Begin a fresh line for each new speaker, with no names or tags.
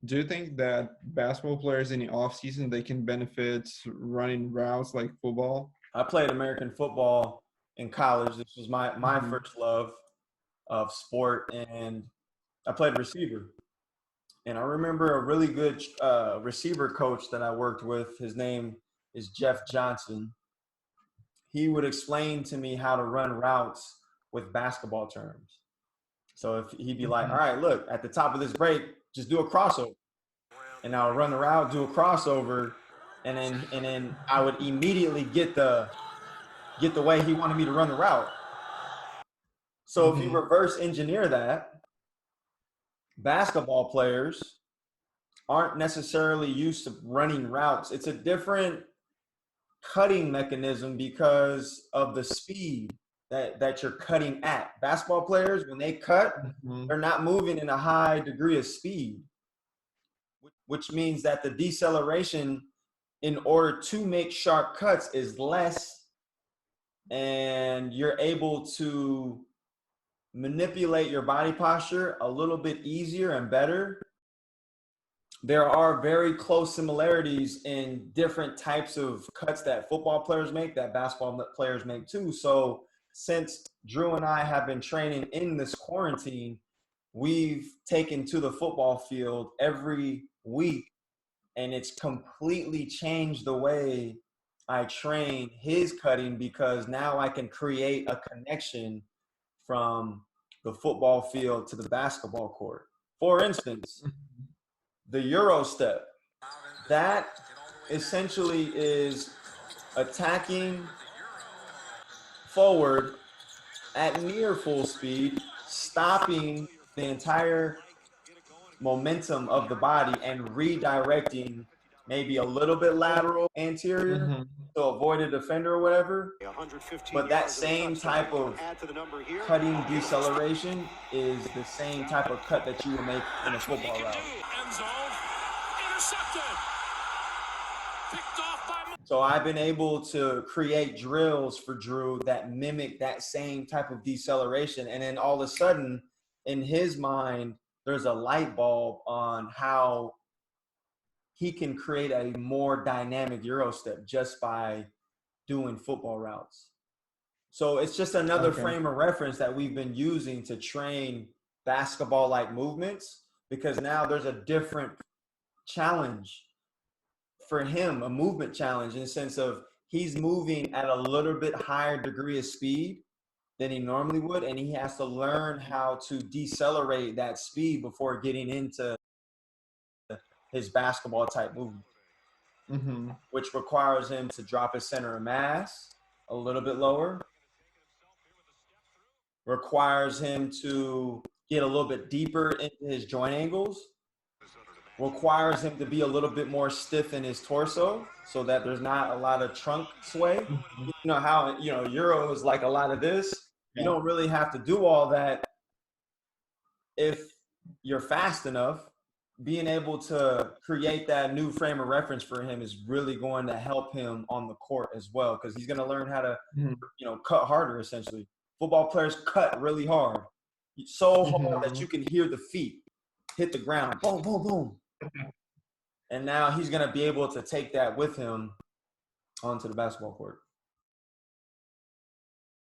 Do you think that basketball players in the off season they can benefit running routes like football?
I played American football in college. This was my
Mhm.
first love of sport, and I played receiver. And I remember a really good receiver coach that I worked with. His name is Jeff Johnson. He would explain to me how to run routes with basketball terms. So if he'd be like, "All
Mhm.
right, look, at the top of this break, just do a crossover," and I'll run the route, do a crossover, and then I would immediately get the way he wanted me to run the route. So if you
Mhm.
reverse engineer that, basketball players aren't necessarily used to running routes. It's a different cutting mechanism because of the speed that you're cutting at. Basketball players, when they cut,
Mhm.
they're not moving in a high degree of speed, which means that the deceleration in order to make sharp cuts is less, and you're able to manipulate your body posture a little bit easier and better. There are very close similarities in different types of cuts that football players make that basketball players make too. So since Drew and I have been training in this quarantine, we've taken to the football field every week, and it's completely changed the way I train his cutting because now I can create a connection from the football field to the basketball court. For instance, the Euro step, that essentially is attacking forward at near full speed, stopping the entire momentum of the body and redirecting maybe a little bit lateral anterior
Mhm.
to avoid a defender or whatever. But that same type of cutting deceleration is the same type of cut that you would make in a football route. So I've been able to create drills for Drew that mimic that same type of deceleration. And then all of a sudden, in his mind, there's a light bulb on how he can create a more dynamic Euro step just by doing football routes. So it's just another
Okay.
frame of reference that we've been using to train basketball-like movements, because now there's a different challenge for him, a movement challenge in the sense of he's moving at a little bit higher degree of speed than he normally would, and he has to learn how to decelerate that speed before getting into his basketball type movement,
Mhm.
which requires him to drop his center of mass a little bit lower, requires him to get a little bit deeper into his joint angles, requires him to be a little bit more stiff in his torso so that there's not a lot of trunk sway.
Mhm.
You know how, Euro is like a lot of this. You
Yeah.
don't really have to do all that if you're fast enough. Being able to create that new frame of reference for him is really going to help him on the court as well, because he's going to learn how to,
Mhm.
cut harder essentially. Football players cut really hard, so hard that you
Mhm.
can hear the feet hit the ground, boom, boom, boom. And now he's going to be able to take that with him onto the basketball court.